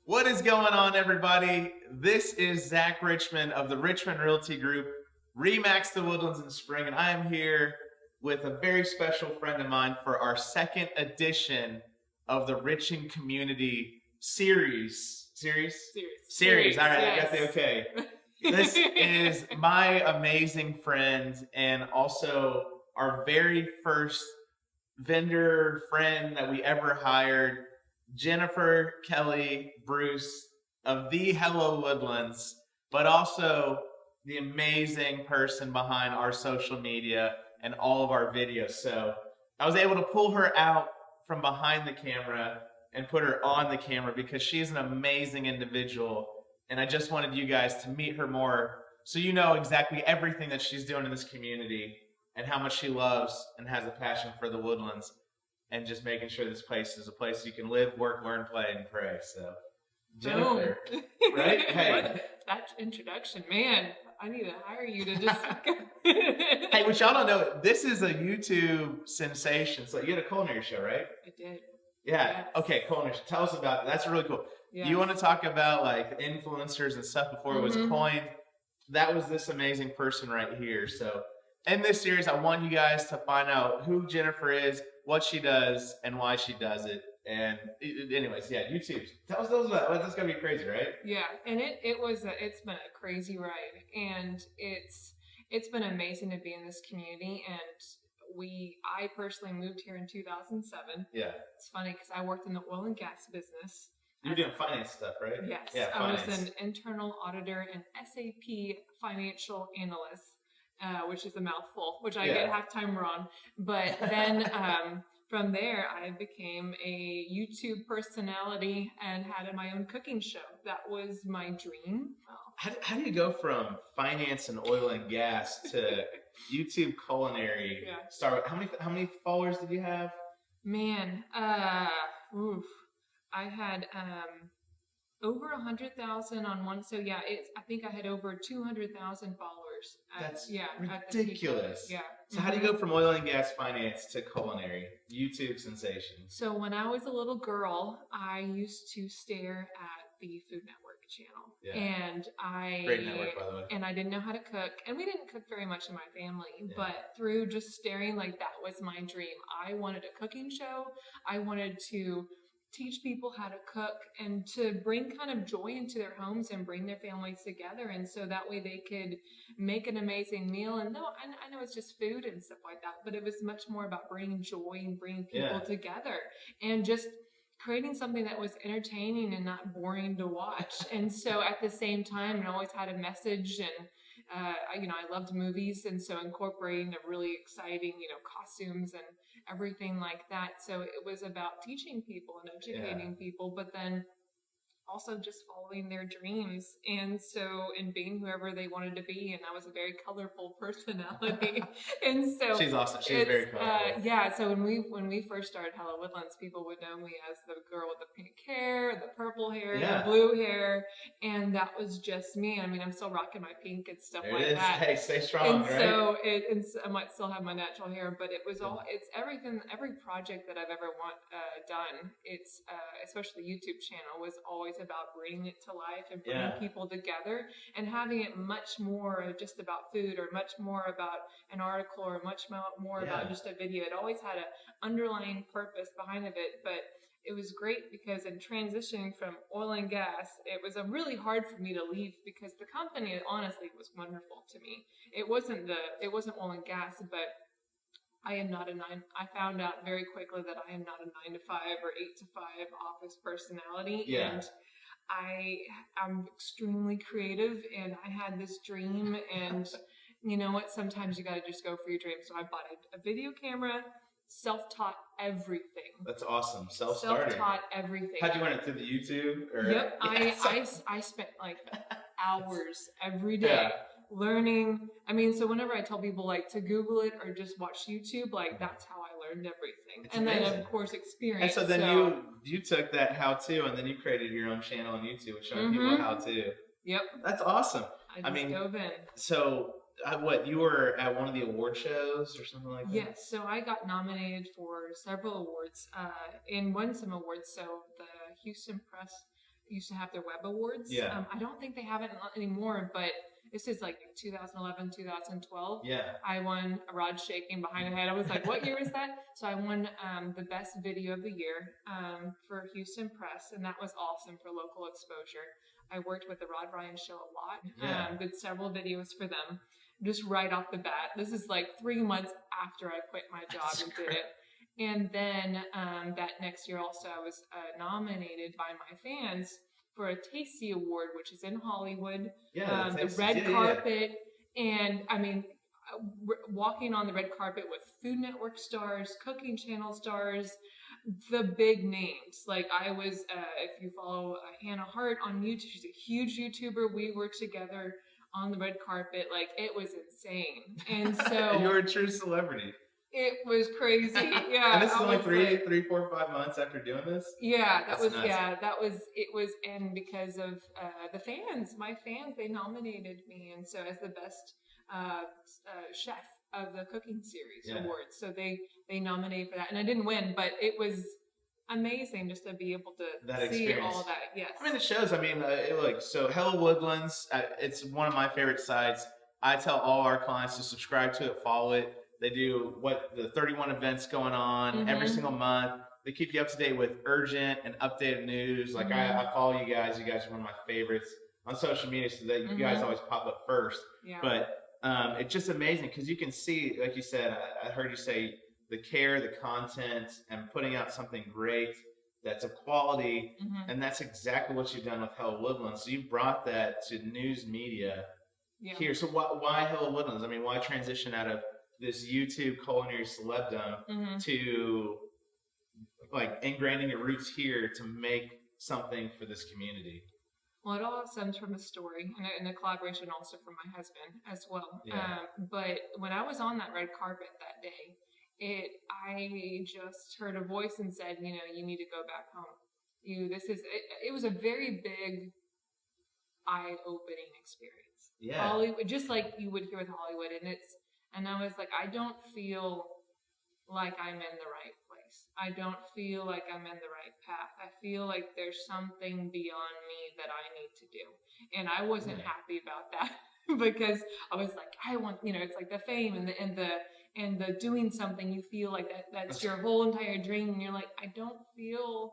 What is going on, everybody? This is Zach Richmond of the Richmond Realty Group, RE/MAX the Woodlands and Spring, and I am here with a very special friend of mine for our second edition of the Richmond Community Series. Series. All right, yes. I got the okay. This is my amazing friend and also our very first vendor friend that we ever hired, Jennifer Kelley Bruse of the Hello Woodlands, but also the amazing person behind our social media and all of our videos. So I was able to pull her out from behind the camera and put her on the camera because she's an amazing individual. And I just wanted you guys to meet her more so you know exactly everything that she's doing in this community and how much she loves and has a passion for the Woodlands and just making sure this place is a place you can live, work, learn, play, and pray. So, Jennifer, right? Hey. That introduction, man, I need to hire you to just... Hey, what y'all don't know, this is a YouTube sensation. So you had a culinary show, right? I did. Yeah. Yes. Okay, culinary show. Tell us about that. That's really cool. Yes. You want to talk about like influencers and stuff before it was coined? That was this amazing person right here. So in this series, I want you guys to find out who Jennifer is, what she does, and why she does it. And anyways, yeah, YouTube. Tell us those about. That's gonna be crazy, right? Yeah, and it's been a crazy ride, and it's been amazing to be in this community. And I personally moved here in 2007. Yeah, it's funny because I worked in the oil and gas business. You're doing finance stuff, right? Yes, yeah, I was an internal auditor and SAP financial analyst, which is a mouthful, which I get halftime wrong. But then from there, I became a YouTube personality and had my own cooking show. That was my dream. How do you go from finance and oil and gas to YouTube culinary? Yeah. Start. How many followers did you have? Man, I had over 100,000 on one. So yeah, I think I had over 200,000 followers. That's At ridiculous. yeah. So how do you go from oil and gas finance to culinary YouTube sensation? So when I was a little girl, I used to stare at the Food Network channel. Yeah. And Great network, by the way. And I didn't know how to cook. And we didn't cook very much in my family. Yeah. But through just staring, like, that was my dream. I wanted a cooking show. I wanted to teach people how to cook and to bring kind of joy into their homes and bring their families together. And so that way they could make an amazing meal. And no, I know it's just food and stuff like that, but it was much more about bringing joy and bringing people together and just creating something that was entertaining and not boring to watch. And so at the same time, it always had a message, and I loved movies, and so incorporating the really exciting, costumes and everything like that. So it was about teaching people and educating people, but then also just following their dreams, and being whoever they wanted to be. And I was a very colorful personality, and so she's awesome. She's very colorful. So when we first started Hello Woodlands, people would know me as the girl with the pink hair, the purple hair, the blue hair, and that was just me. I mean, I'm still rocking my pink and stuff there like it is. that. Hey, stay strong, and right? So I might still have my natural hair, but it's everything. Every project that I've ever done, it's especially the YouTube channel, was always about bringing it to life and bringing people together and having it much more just about food, or much more about an article, or much more about just a video. It always had an underlying purpose behind it, but it was great because in transitioning from oil and gas, it was really hard for me to leave because the company honestly was wonderful to me. It wasn't oil and gas, but I am not I found out very quickly that I am not a 9 to 5 or 8 to 5 office personality. Yeah. And I'm extremely creative, and I had this dream, and you know what? Sometimes you got to just go for your dream. So I bought a video camera, self-taught everything. That's awesome. Self-starting. Self-taught everything. How'd you learn it, through the YouTube? Or? Yep. I spent like hours every day learning. I mean, so whenever I tell people like to Google it or just watch YouTube, like that's how I learned everything. It's and amazing. Then of course experience. And so then you took that how-to and then you created your own channel on YouTube showing people how-to. Yep. That's awesome. I just dove in. So you were at one of the award shows or something like that? Yes. So I got nominated for several awards and won some awards. So the Houston Press used to have their web awards. Yeah. I don't think they have it anymore, but this is like 2011, 2012. Yeah. I won a rod shaking behind the head. I was like, what year is that? So I won the best video of the year for Houston Press, and that was awesome for local exposure. I worked with the Rod Ryan Show a lot. Yeah. Did several videos for them. Just right off the bat. This is like 3 months after I quit my job and did it. And then that next year also I was nominated by my fans for a Tasty Award, which is in Hollywood. Yeah, the red carpet. And I mean, walking on the red carpet with Food Network stars, Cooking Channel stars, the big names. Like I was, if you follow Hannah Hart on YouTube, she's a huge YouTuber. We were together on the red carpet. Like it was insane. And so you're a true celebrity. It was crazy. Yeah. And this is only three, 4, 5 months after doing this? Yeah, it was, and because of the fans, my fans, they nominated me, and so as the best chef of the cooking series awards. So they nominated for that, and I didn't win, but it was amazing just to be able to see all that. Yes. I mean, the shows, so Hello Woodlands, it's one of my favorite sites. I tell all our clients to subscribe to it, follow it. They do the 31 events going on every single month. They keep you up to date with urgent and updated news. Like I follow you guys. You guys are one of my favorites on social media, so that you guys always pop up first. Yeah. But it's just amazing because you can see, like you said, I heard you say the care, the content, and putting out something great that's of quality. And that's exactly what you've done with Hello Woodlands. So you brought that to news media here. So why Hello Woodlands? I mean, why transition out of this YouTube culinary celebdom to like ingraining your roots here to make something for this community? Well, it all stems from a story and a collaboration also from my husband as well. Yeah. But when I was on that red carpet that day, I just heard a voice and said, you need to go back home. It was a very big, eye-opening experience. Yeah. Hollywood, just like you would hear with Hollywood, and I was like, I don't feel like I'm in the right place. I don't feel like I'm in the right path. I feel like there's something beyond me that I need to do. And I wasn't happy about that because I was like, I want, it's like the fame and the doing something. You feel like that's your whole entire dream. And you're like, I don't feel.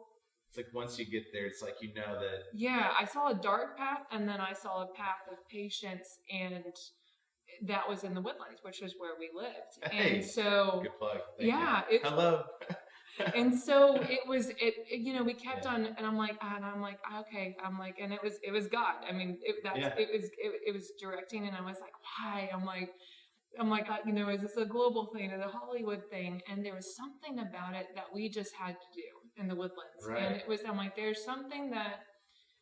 It's like once you get there, it's like that. Yeah, I saw a dark path, and then I saw a path of patience, and that was in the Woodlands, which is where we lived. Hey, and so good plug. Hello. And so we kept on, and I'm like, okay, and it was God. I mean, it was directing, and I was like, why? I'm like, is this a global thing or the Hollywood thing? And there was something about it that we just had to do in the Woodlands. Right. And I'm like, there's something that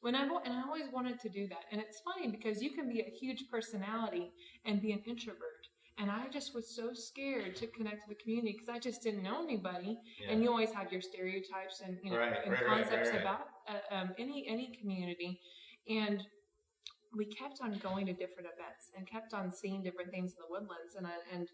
and I always wanted to do that. And it's funny because you can be a huge personality and be an introvert. And I just was so scared to connect to the community because I just didn't know anybody. Yeah. And you always have your stereotypes and concepts about any community. And we kept on going to different events and kept on seeing different things in the Woodlands. And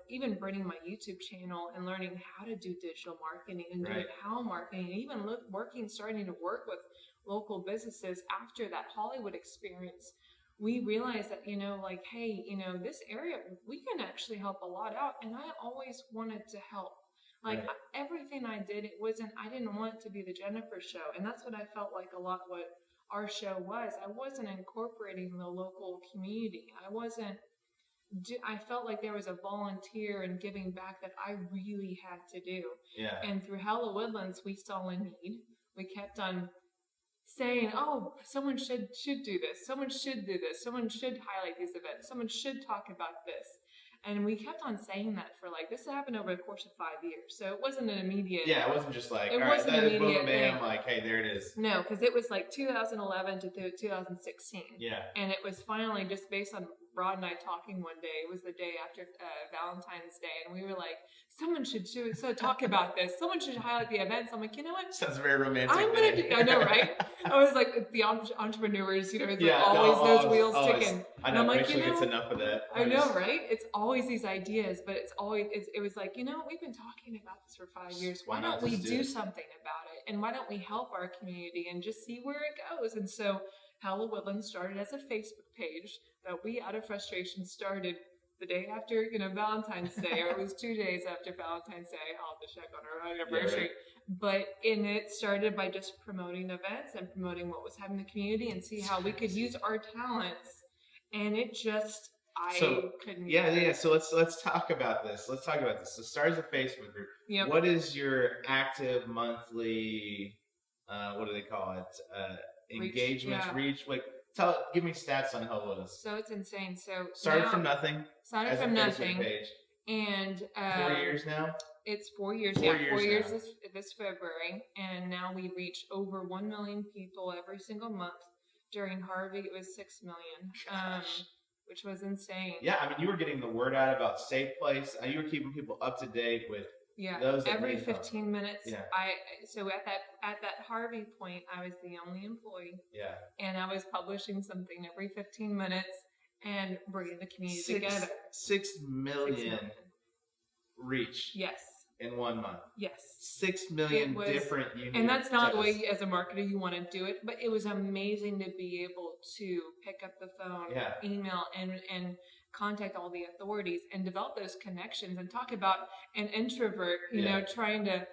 even bringing my YouTube channel and learning how to do digital marketing and do how marketing, and even starting to work with local businesses after that Hollywood experience. We realized that, hey, this area, we can actually help a lot out. And I always wanted to help. Everything I did, I didn't want it to be the Jennifer show. And that's what I felt like a lot what our show was. I wasn't incorporating the local community. I felt like there was a volunteer and giving back that I really had to do. Yeah. And through Hello Woodlands, we saw a need. We kept on saying, oh, someone should do this. Someone should do this. Someone should highlight these events. Someone should talk about this. And we kept on saying that for this happened over the course of 5 years. So it wasn't an immediate. Yeah, it wasn't just like, it wasn't an immediate bam, hey, there it is. No, because it was 2011 to 2016. Yeah. And it was finally just based on Rod and I talking one day. It was the day after Valentine's Day. And we were like, someone should talk about this. Someone should highlight the events. I'm like, you know what? Sounds very romantic. I know, right? I was like, the entrepreneurs, it's always those wheels ticking. I know, and I'm like, Rachel gets enough of that. I know, right? It's always these ideas, but it was like, we've been talking about this for 5 years. Why don't we do something about it? and why don't we help our community and just see where it goes? And so Hello Woodlands started as a Facebook page that we, out of frustration, started the day after, Valentine's Day, or it was 2 days after Valentine's Day. I'll have to check on our anniversary. Yeah, right. It started by just promoting events and promoting what was happening in the community and see how we could use our talents. And it just, couldn't. Yeah. So let's talk about this. So it starts a Facebook group. Yep. What is your active monthly, what do they call it? Engagement, reach? Like, give me stats on Hello Woodlands. So it's insane. So started from nothing. Page. And 4 years now. It's 4 years. 4 years this February, and now we reach over 1 million people every single month. During Harvey, it was 6 million, which was insane. Yeah, I mean, you were getting the word out about Safe Place. You were keeping people up to date with. Those every 15 minutes. Yeah. So at that Harvey point, I was the only employee. Yeah. And I was publishing something every 15 minutes and bringing the community together. 6 million reach. Yes. In 1 month. Yes. 6 million different unique. And that's not the way as a marketer you want to do it, but it was amazing to be able to pick up the phone, email, and contact all the authorities and develop those connections and talk about an introvert, trying to,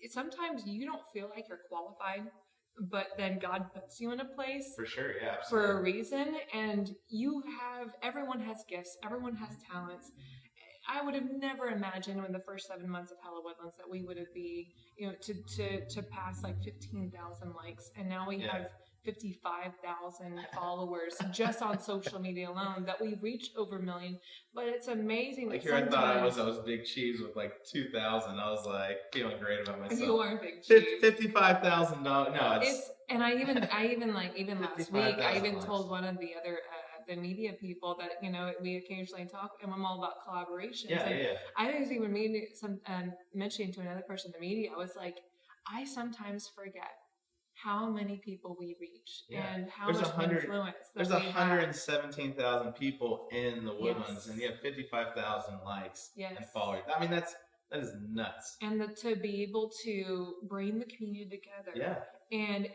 sometimes you don't feel like you're qualified, but then God puts you in a place for sure, for a reason. And everyone has gifts, everyone has talents. I would have never imagined in the first 7 months of Hello Woodlands that we would have to pass like 15,000 likes, and now we have 55,000 followers just on social media alone, that we reach over 1 million. But it's amazing. Like here, I thought I was Big Cheese with like 2,000. I was like feeling great about myself. You are Big Cheese. $55,000. No, it's and I even last week I even told one of the other the media people that we occasionally talk, and I'm all about collaborations. I was even mentioning to another person in the media, I was like, I sometimes forget how many people we reach and how much influence there's 117,000 people in the Woodlands, and you have 55,000 likes and followers. I mean, that is nuts. And to be able to bring the community together, and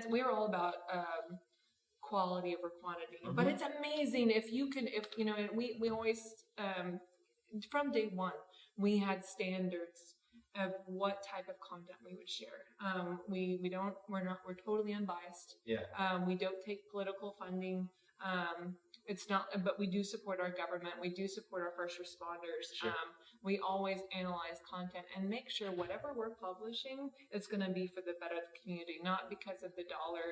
we're all about quality over quantity, but it's amazing if we always from day one we had standards of what type of content we would share. We're totally unbiased. We don't take political funding. It's not, but we do support our government. We do support our first responders. Sure. We always analyze content and make sure whatever we're publishing is going to be for the better of the community, not because of the dollar.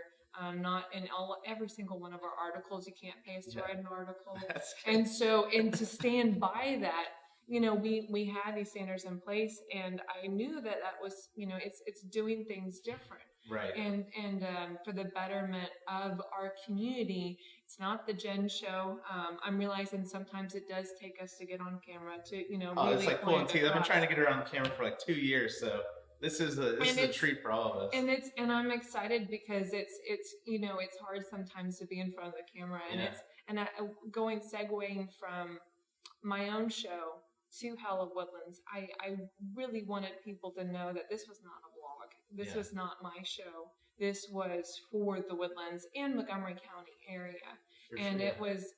Not in every single one of our articles. You can't pay us to write an article. And to stand by that, we had these standards in place, and I knew that was, it's doing things different. Right. And for the betterment of our community. It's not the Jen show. I'm realizing sometimes it does take us to get on camera to, really it's like pulling teeth. I've been trying to get her on camera for like 2 years, so this is a treat for all of us. And I'm excited because it's hard sometimes to be in front of the camera, and segueing from my own show to Hello Woodlands, I really wanted people to know that this was not a vlog. This was not my show. This was for the Woodlands and Montgomery County area. It was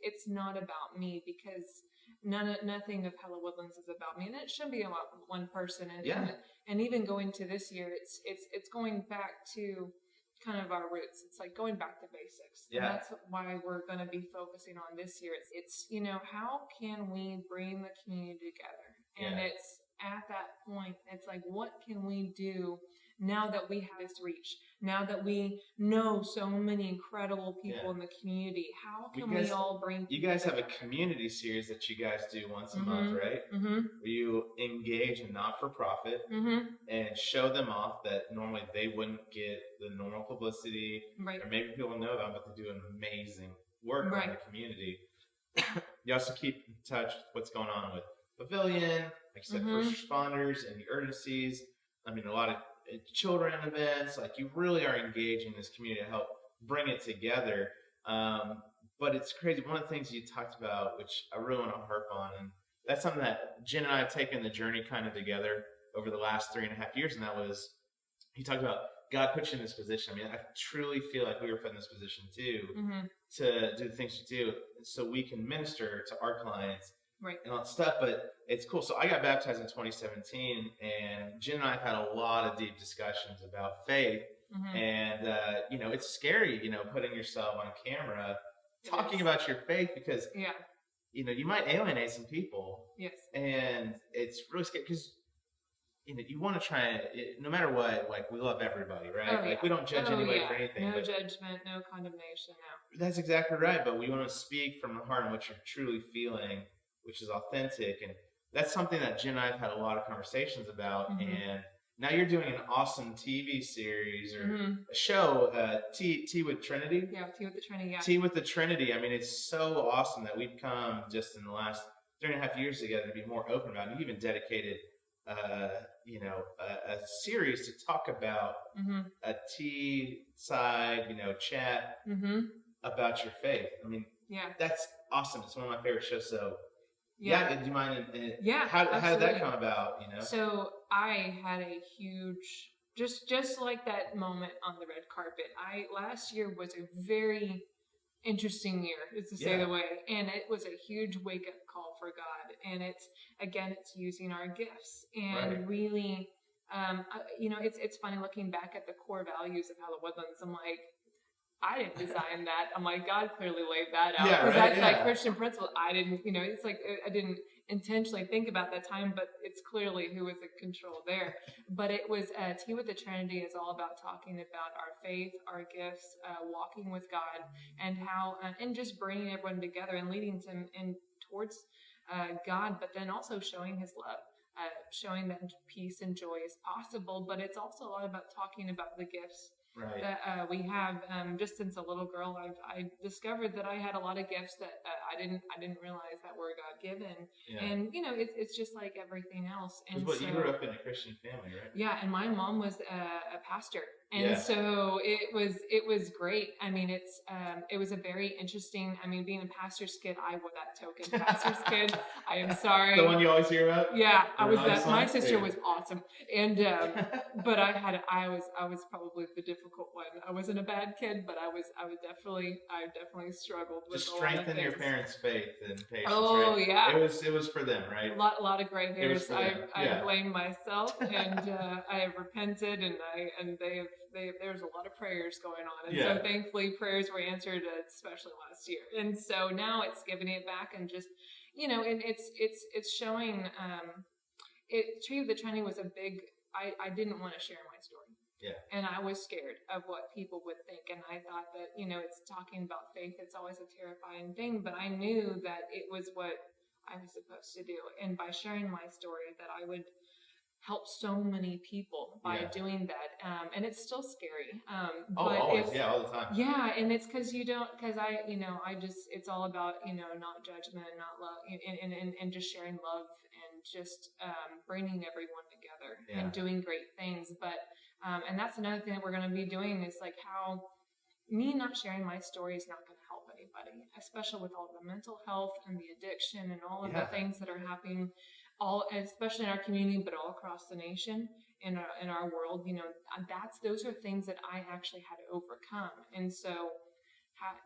it's not about me, because nothing of Hello Woodlands is about me, and it shouldn't be about one person. And even going to this year, it's going back to kind of our roots. It's like going back to basics. And that's why we're going to be focusing on this year. It's how can we bring the community together? And it's at that point, it's like, what can we do now that we have this reach? Now that we know so many incredible people in the community, how can we all bring people You guys together? have a community series that you guys do once a month, right? Mm-hmm. Where you engage a not-for-profit and show them off that normally they wouldn't get the normal publicity, or maybe people know them, but they do amazing work in the community. You also keep in touch with what's going on with Pavilion, like you said, first responders and the urgencies. I mean, a lot of children events. Like, you really are engaging this community to help bring it together. But it's crazy. One of the things you talked about, which I really want to harp on, and that's something that Jen and I have taken the journey kind of together over the last 3.5 years, and that was he talked about God put you in this position. I mean, I truly feel like we were put in this position too, to do the things we do so we can minister to our clients and all that stuff. But it's cool. So I got baptized in 2017, and Jen and I have had a lot of deep discussions about faith. And, it's scary, putting yourself on camera, talking about your faith, because, you might alienate some people. Yes. And it's really scary because, you want to try, no matter what, like, we love everybody, right? We don't judge anybody for anything. No judgment, no condemnation, no. That's exactly right. But we want to speak from the heart and what you're truly feeling, which is authentic. And that's something that Jen and I have had a lot of conversations about. And now you're doing an awesome TV series or a show, Tea with Trinity. Yeah, Tea with the Trinity. Yeah. Tea with the Trinity. I mean, it's so awesome that we've come just in the last 3.5 years together to be more open about it. You even dedicated, a series to talk about a tea side, chat about your faith. I mean, that's awesome. It's one of my favorite shows. So, do you mind? How did that come about? So I had a huge, just like that moment on the red carpet. Last year was a very interesting year, is to say the way, and it was a huge wake up call for God. And it's using our gifts and really, it's funny looking back at the core values of Hello Woodlands. I'm like, I didn't design that. I'm like, God clearly laid that out, because that's like Christian principle. I didn't, it's like I didn't intentionally think about that time, but it's clearly who was in control there. But it was Tea with the Trinity is all about talking about our faith, our gifts, walking with God, and how and just bringing everyone together and leading them in towards God, but then also showing His love. Showing that peace and joy is possible, but it's also a lot about talking about the gifts that we have. Just since a little girl, I discovered that I had a lot of gifts that I didn't realize that were God given. And it's just like everything else. And you grew up in a Christian family, right? Yeah, and my mom was a pastor. And so it was great. I mean, it was a very interesting, being a pastor's kid, I was that token pastor's kid. I am sorry. The one you always hear about? Yeah, my sister was awesome. And, but I was probably the difficult one. I wasn't a bad kid, but I definitely struggled with just strengthen your parents' faith and patience. Oh, right? yeah. It was for them, right? A lot of gray hairs. I blame myself, and I have repented, and there's a lot of prayers going on, and so thankfully prayers were answered, especially last year. And so now it's giving it back, and just and it's showing. Tree of the Trinity was a big. I didn't want to share my story. Yeah. And I was scared of what people would think, and I thought that it's talking about faith. It's always a terrifying thing, but I knew that it was what I was supposed to do, and by sharing my story, that I would help so many people by doing that. And it's still scary. But always. All the time. Yeah. And it's because it's all about, not judgment, not love, and just sharing love, and just bringing everyone together and doing great things. But, and that's another thing that we're going to be doing, is like how me not sharing my story is not going to help anybody, especially with all the mental health and the addiction and all of the things that are happening, especially in our community, but all across the nation, in our world. Those are things that I actually had to overcome. And so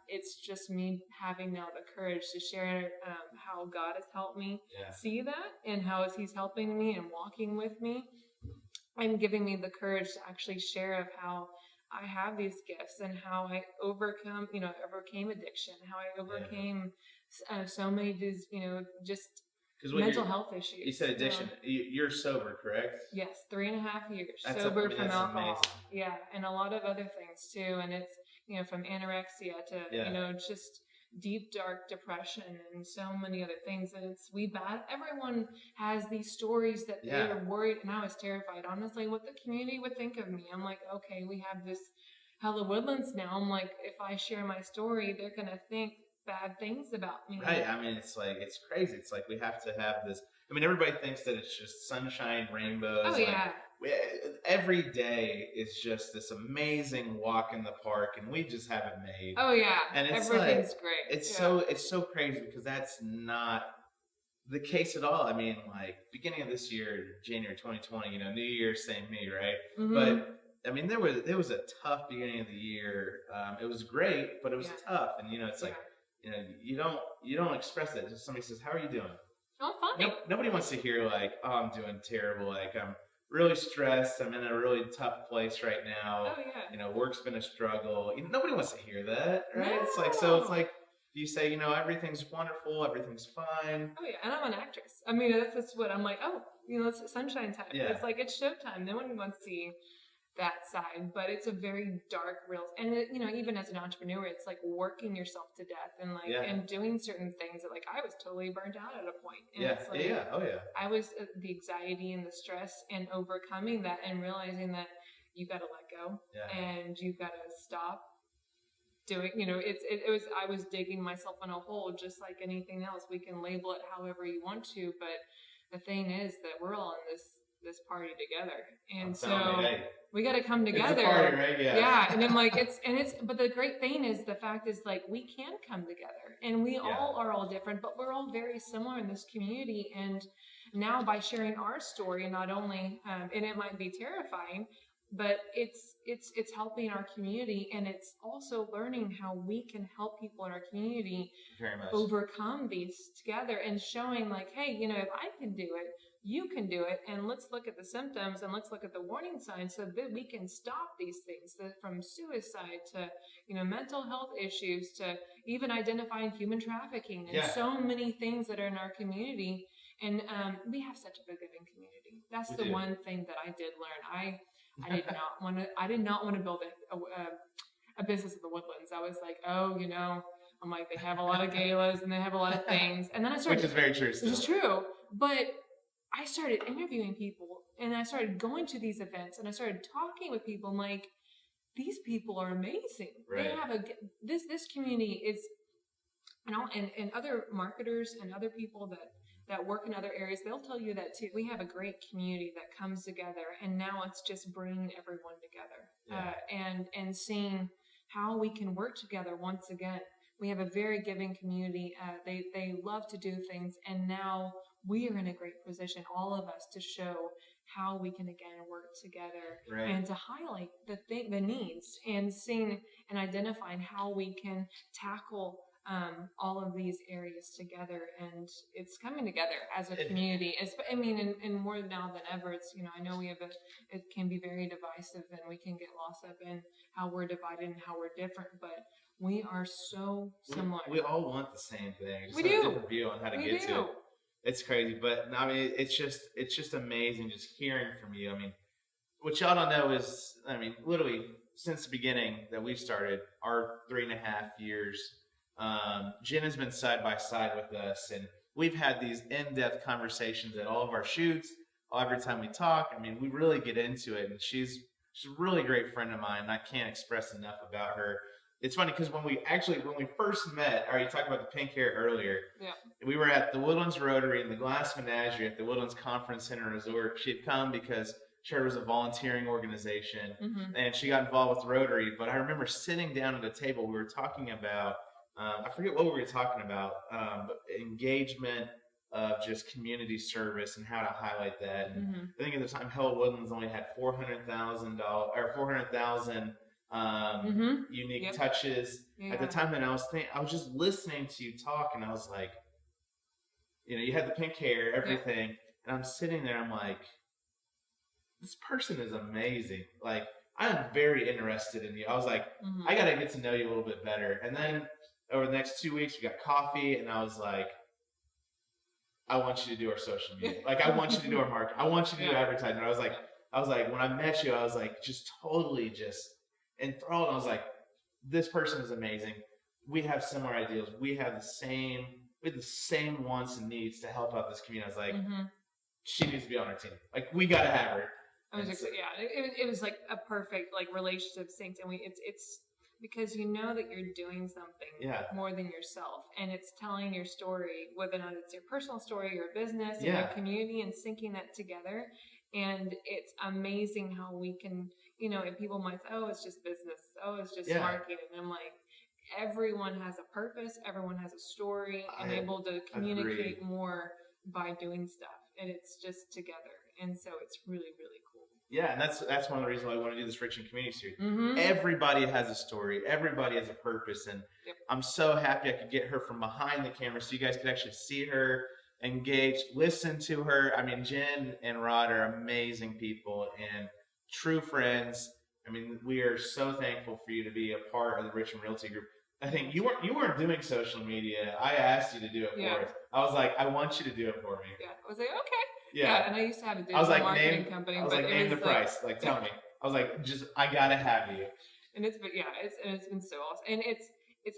it's just me having now the courage to share how God has helped me see that, and how He's helping me and walking with me, and giving me the courage to actually share of how I have these gifts, and how I overcame addiction, how I overcame so many just mental health issues. You said addiction. You're sober, correct? Yes, 3.5 years sober from alcohol. Amazing. Yeah, and a lot of other things too. And it's from anorexia to just deep dark depression and so many other things. And everyone has these stories that they're worried, and I was terrified, honestly, what the community would think of me. I'm like, okay, we have this Hello Woodlands now. I'm like, if I share my story, they're gonna think bad things about me. Right. It's crazy. It's like we have to have this. Everybody thinks that it's just sunshine, rainbows. Oh, yeah. Every day is just this amazing walk in the park, and we just have it made. Oh, yeah. And everything's great. It's so crazy, because that's not the case at all. Beginning of this year, January 2020, New Year, same me, right? Mm-hmm. But I mean, there was a tough beginning of the year. It was great, but it was tough. And it's like, you don't express that. Just somebody says, "How are you doing?" Oh, fine. Nobody wants to hear like, "Oh, I'm doing terrible." Like, I'm really stressed. I'm in a really tough place right now. Oh yeah. Work's been a struggle. Nobody wants to hear that, right? No. It's like you say, everything's wonderful, everything's fine. Oh yeah, and I'm an actress. I mean, that's what I'm like. Oh, it's sunshine time. Yeah. It's like it's showtime. No one wants to see that side, but it's a very dark, real. And even as an entrepreneur, it's like working yourself to death and and doing certain things that I was totally burnt out at a point. And it's like, oh yeah. I was the anxiety and the stress and overcoming that and realizing that you got to let go and you got to stop doing. I was digging myself in a hole just like anything else. We can label it however you want to, but the thing is that we're all in this party together, and so we got to come together. It's a party, right? Yeah, and then but the great thing is the fact is we can come together, and we all are all different, but we're all very similar in this community. And now by sharing our story, not only and it might be terrifying, but it's helping our community, and it's also learning how we can help people in our community overcome these together, and showing hey, if I can do it, you can do it, and let's look at the symptoms and let's look at the warning signs so that we can stop these things, from suicide to mental health issues to even identifying human trafficking and so many things that are in our community. And we have such a giving community. That's the one thing that I did learn. I did not want to build a business at the Woodlands. I was like, I'm like, they have a lot of galas and they have a lot of things. And then I started, which is very true. Which is true. But I started interviewing people, and I started going to these events, and I started talking with people. I'm like, these people are amazing. Right. They have this community is, and other marketers and other people that work in other areas, they'll tell you that too. We have a great community that comes together, and now it's just bringing everyone together and seeing how we can work together once again. We have a very giving community. They love to do things, and now we are in a great position, all of us, to show how we can again work together and to highlight the needs, and seeing and identifying how we can tackle all of these areas together. And it's coming together as a community. And more now than ever, it's, I know it can be very divisive, and we can get lost up in how we're divided and how we're different, but we are so similar. We all want the same thing. We do. A different view on how to get to it. It's crazy, but I mean, it's just amazing just hearing from you. I mean, what y'all don't know is, literally since the beginning that we've started, our 3.5 years, Jen has been side by side with us, and we've had these in-depth conversations at all of our shoots. Every time we talk, we really get into it, and she's a really great friend of mine, and I can't express enough about her. It's funny because when we first met, you talked about the pink hair earlier. Yeah. We were at the Woodlands Rotary in the Glass Menagerie at the Woodlands Conference Center Resort. She had come because she was a volunteering organization, and she got involved with Rotary. But I remember sitting down at a table, we were talking about, I forget what we were talking about, but engagement of just community service and how to highlight that. And I think at the time, Hello Woodlands only had 400,000 unique touches at the time. And I was just listening to you talk, and I was like, you had the pink hair, everything, and I'm sitting there, I'm like, this person is amazing. Like, I'm very interested in you. I was like, I got to get to know you a little bit better. And then over the next 2 weeks, we got coffee, and I was like, I want you to do our social media. Like, I want you to do our marketing. I want you to do advertising. I was like, when I met you, I was like, just totally just enthralled. I was like, this person is amazing. We have similar ideals. We have the same wants and needs to help out this community. I was like, she needs to be on our team. Like, we got to have her. It was like a perfect relationship sync, and it's because that you're doing something more than yourself, and it's telling your story, whether or not it's your personal story, your business, and your community, and syncing that together. And it's amazing how we can, and people might say, oh, it's just business, oh, it's just marketing, and I'm like, everyone has a purpose, everyone has a story, and able to communicate more by doing stuff, and it's just together, and so it's really, really cool. Yeah, and that's one of the reasons why I want to do this Richmond Community Series. Mm-hmm. Everybody has a story. Everybody has a purpose, and Yep. I'm so happy I could get her from behind the camera so you guys could actually see her, engage, listen to her. I mean, Jen and Rod are amazing people and true friends. I mean, we are so thankful for you to be a part of the Richmond Realty Group. I think you weren't doing social media. I asked you to do it for us. I was like, I want you to do it for me. Yeah, I was like, okay. Yeah, and I used to have a digital marketing company. I was like, name the price. Like, tell me. I was like, I gotta have you. And it's been so awesome. And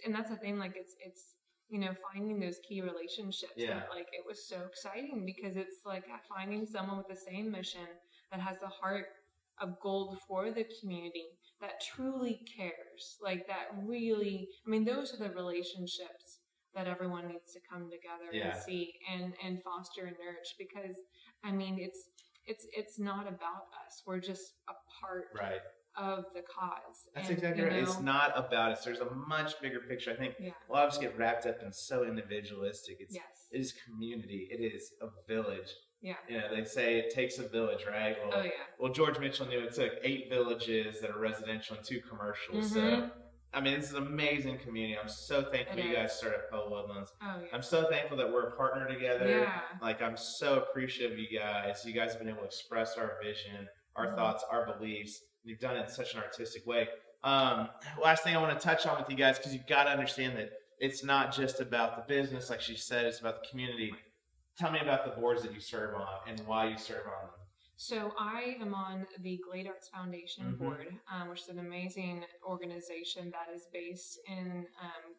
and that's the thing. Like, it's finding those key relationships. Yeah. That, like, it was so exciting because it's like finding someone with the same mission that has the heart of gold for the community, that truly cares, like that really. I mean, those are the relationships that everyone needs to come together and see and foster and nurture, because I mean it's not about us. We're just a part of the cause. That's exactly right. It's not about us. There's a much bigger picture. I think a lot of us get wrapped up in so individualistic. It is community. It is a village. Yeah. You know, they say it takes a village, right? Well, well, George Mitchell knew it took 8 villages that are residential and 2 commercial. Mm-hmm. So I mean, this is an amazing community. I'm so thankful you guys started Hello Woodlands. Oh, yeah. I'm so thankful that we're a partner together. Yeah. Like, I'm so appreciative of you guys. You guys have been able to express our vision, our thoughts, our beliefs. You've done it in such an artistic way. Last thing I want to touch on with you guys, because you've got to understand that it's not just about the business, like she said, it's about the community. Tell me about the boards that you serve on and why you serve on them. So I am on the Glade Arts Foundation board, which is an amazing organization that is based in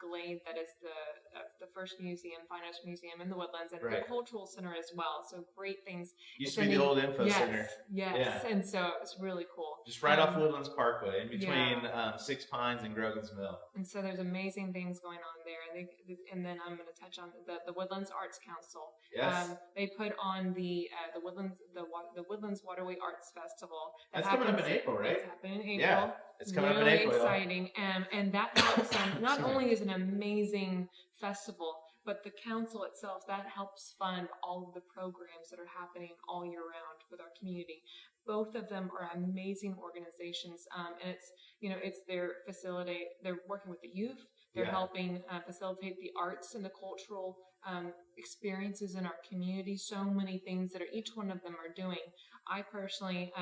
Glade. That is the first fine arts museum in the Woodlands, and the cultural center as well. So great things. Used to be the old info center. Yes, and so it was really cool. Just right off Woodlands Parkway, in between Six Pines and Grogan's Mill. And so there's amazing things going on there. And then I'm going to touch on the Woodlands Arts Council. Yes. They put on the Woodlands Waterway Arts Festival. That's coming up in April, right? It's happening in April. Yeah, it's coming up in April. Really exciting. And that helps them. Not only is an amazing festival, but the council itself, that helps fund all of the programs that are happening all year round with our community. Both of them are amazing organizations, and they're working with the youth. They're helping facilitate the arts and the cultural experiences in our community. So many things that each one of them are doing. I personally,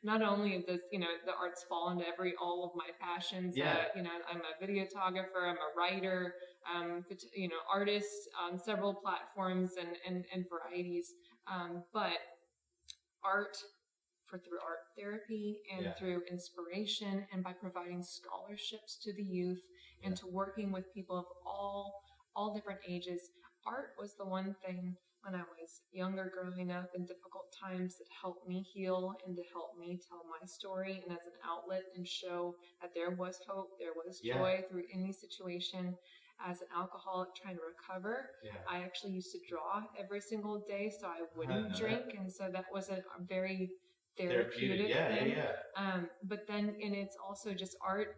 not only does the arts fall into all of my passions. I'm a videographer. I'm a writer. Artist on several platforms and varieties. But art. Through art therapy and through inspiration, and by providing scholarships to the youth and to working with people of all different ages. Art was the one thing when I was younger, growing up in difficult times, that helped me heal and to help me tell my story, and as an outlet and show that there was hope, there was joy through any situation. As an alcoholic trying to recover, I actually used to draw every single day so I wouldn't drink, and so that was a very therapeutic thing. But then, and it's also just art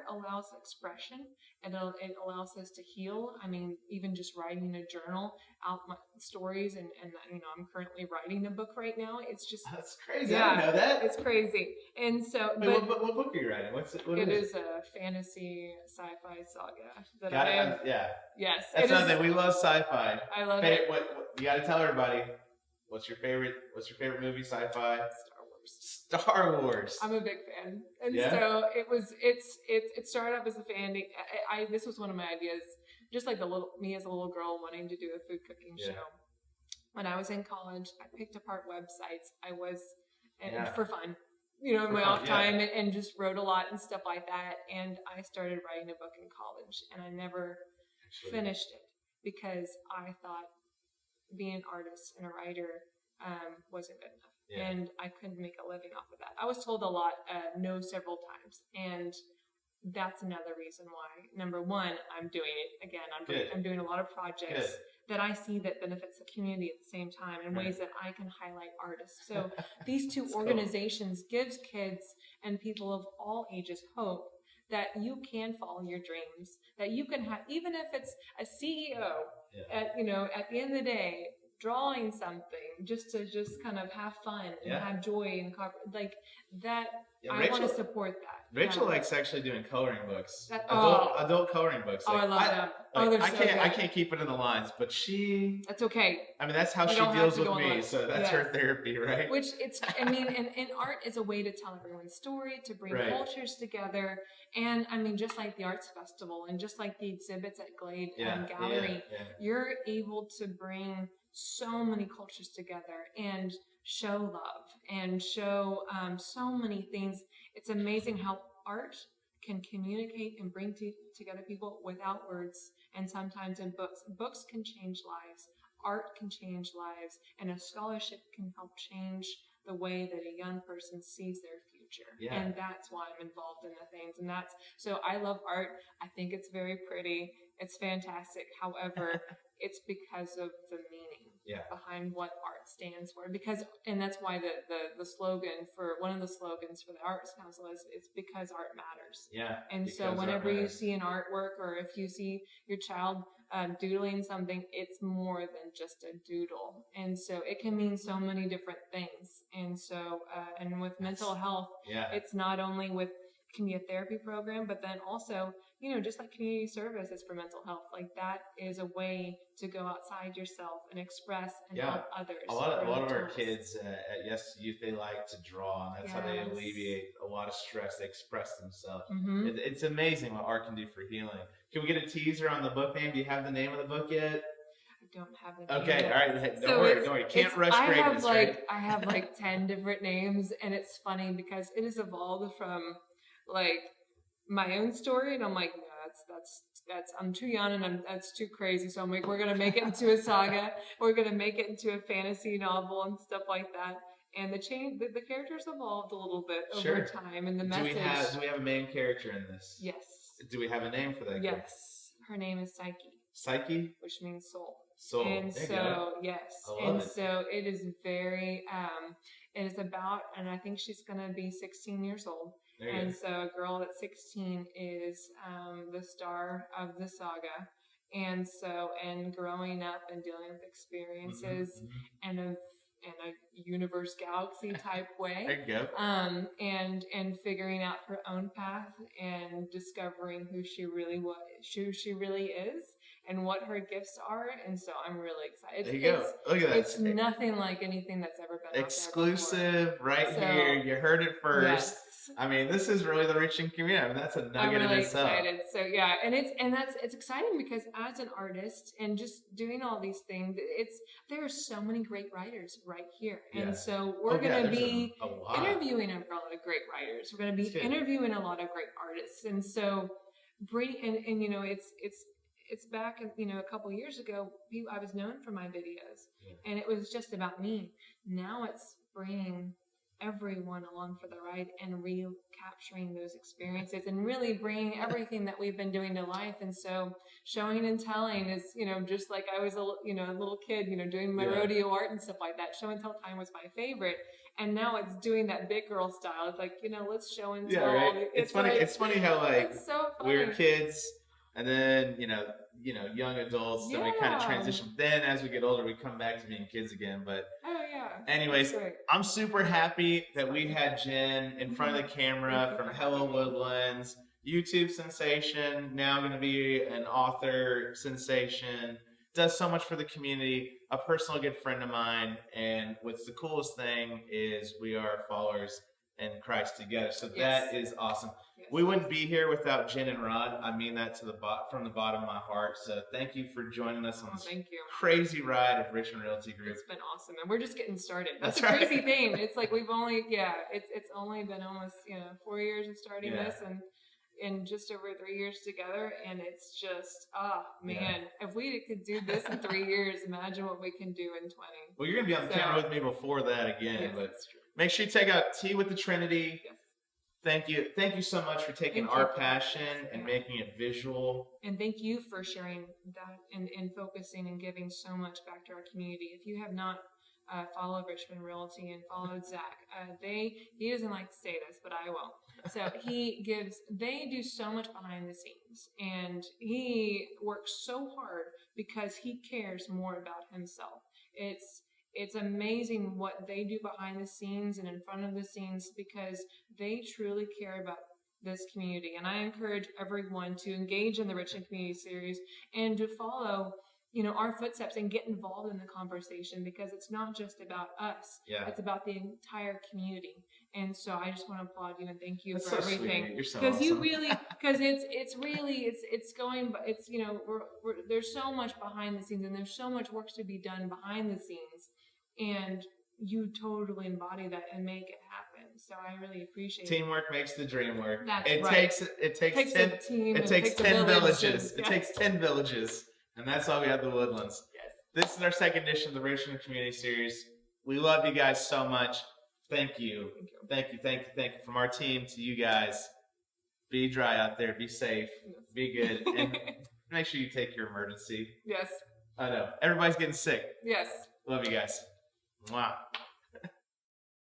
allows expression, and it allows us to heal. I mean, even just writing a journal out my stories, and I'm currently writing a book right now. It's just, that's crazy. I didn't know that. It's crazy. And so, what book are you writing? It is a fantasy sci-fi saga that I have. Yes, that's another thing. We love sci-fi. I love it. What you got to tell everybody? What's your favorite movie? Sci-fi. Star Wars. I'm a big fan, and so it started off as a fan. This was one of my ideas, just like me as a little girl wanting to do a food cooking show. When I was in college, I picked apart websites. For fun, in my off time, and just wrote a lot and stuff like that. And I started writing a book in college, and I never finished it because I thought being an artist and a writer wasn't good enough. And I couldn't make a living off of that. I was told a lot, no, several times. And that's another reason why, number one, I'm doing it again. I'm doing a lot of projects that I see that benefits the community at the same time in ways that I can highlight artists. So these two organizations gives kids and people of all ages hope that you can follow your dreams, that you can have, even if it's a CEO, at the end of the day, drawing something just to kind of have fun and have joy and like that. Yeah, I want to support that. Rachel likes actually doing coloring books, adult coloring books. Like, I love them. Like, they're I can't keep it in the lines, but that's okay. I mean, that's how she deals with me, so that's her therapy, right? Which and art is a way to tell everyone's story, to bring cultures together, and I mean, just like the arts festival and just like the exhibits at Glade Gallery, you're able to bring so many cultures together and show love and show so many things. It's amazing how art can communicate and bring together people without words, and sometimes in books. Books can change lives, art can change lives, and a scholarship can help change the way that a young person sees their future. Yeah. And that's why I'm involved in the things. And so I love art. I think it's very pretty. It's fantastic. However, it's because of the meaning behind what art stands for. And that's why the slogan for one of the slogans for the Arts Council is it's because art matters. Yeah. And so whenever you see an artwork, or if you see your child doodling something, it's more than just a doodle. And so it can mean so many different things. And so, and with mental health, it's not only can be a therapy program, but then also, just like community service is for mental health, like that is a way to go outside yourself and express and help others. A lot of our kids at Yes Youth, they like to draw, and that's how they alleviate a lot of stress. They express themselves. Mm-hmm. It's amazing what art can do for healing. Can we get a teaser on the book name? Do you have the name of the book yet? Don't have the name. Okay, all right. Don't worry. Can't rush greatness, right? I have like 10 different names, and it's funny because it has evolved from like my own story, and I'm like, no, that's I'm too young and that's too crazy. So I'm like, we're gonna make it into a saga. We're gonna make it into a fantasy novel and stuff like that. And the characters evolved a little bit over time, and the message. Do we have a main character in this? Yes. Do we have a name for that? Yes. Her name is Psyche. Psyche, which means soul. Soul. And so so it is very it is about, and I think she's gonna be 16 years old. And so a girl at 16 is the star of the saga. And growing up and dealing with experiences in a universe galaxy type way. There you go. And figuring out her own path and discovering who she really is and what her gifts are. And so I'm really excited. There you go. Look at that. It's nothing like anything that's ever been exclusive right here. You heard it first. Yes. I mean, this is really the Richmond community. I mean, that's a nugget in itself. I'm really excited. So it's exciting because as an artist and just doing all these things, there are so many great writers right here. Yeah. And so we're going to be interviewing a lot of great writers. We're going to be interviewing a lot of great artists. And so it's back, a couple years ago, I was known for my videos and it was just about me. Now it's bringing everyone along for the ride and recapturing those experiences and really bringing everything that we've been doing to life. And so showing and telling is, just like I was a little kid, doing my rodeo art and stuff like that. Show and tell time was my favorite. And now it's doing that big girl style. It's like, let's show and tell. Yeah, right. It's funny. It's funny how it's so funny. We were kids and then, young adults, then we kind of transition. Then as we get older, we come back to being kids again. But anyways, I'm super happy that we had Jen in front of the camera from Hello Woodlands, YouTube sensation, now going to be an author sensation, does so much for the community, a personal good friend of mine, and what's the coolest thing is we are followers in Christ together. So that is awesome. Yes. We wouldn't be here without Jen and Rod. I mean that from the bottom of my heart. So thank you for joining us on this crazy ride of Richmond Realty Group. It's been awesome, and we're just getting started. That's a crazy thing. It's like we've only it's only been almost 4 years of starting this, and just over 3 years together, and it's just if we could do this in 3 years, imagine what we can do in 20. Well, you're gonna be on the camera with me before that again, but that's true. Make sure you take out Tea with the Trinity. Yes. Thank you so much for taking our passion and making it visual. And thank you for sharing that and focusing and giving so much back to our community. If you have not followed Richmond Realty and followed Zach, he doesn't like to say this, but I won't. So they do so much behind the scenes, and he works so hard because he cares more about himself. it's amazing what they do behind the scenes and in front of the scenes, because they truly care about this community. And I encourage everyone to engage in the Richmond Community Series and to follow, our footsteps and get involved in the conversation, because it's not just about us. Yeah. It's about the entire community. And so I just want to applaud you and thank you That's for so everything. Sweet. You're so Because awesome. you really, because it's going, it's, there's so much behind the scenes, and there's so much work to be done behind the scenes. And you totally embody that and make it happen. So I really appreciate it. Teamwork makes the dream work. That's it right. Takes 10 villages. It takes 10 villages. And that's why we have the Woodlands. Yes. This is our second edition of the Richmond Community Series. We love you guys so much. Thank you. Thank you. From our team to you guys. Be dry out there. Be safe. Yes. Be good. And make sure you take your emergency. Yes. I know. Everybody's getting sick. Yes. Love you guys. Mwah.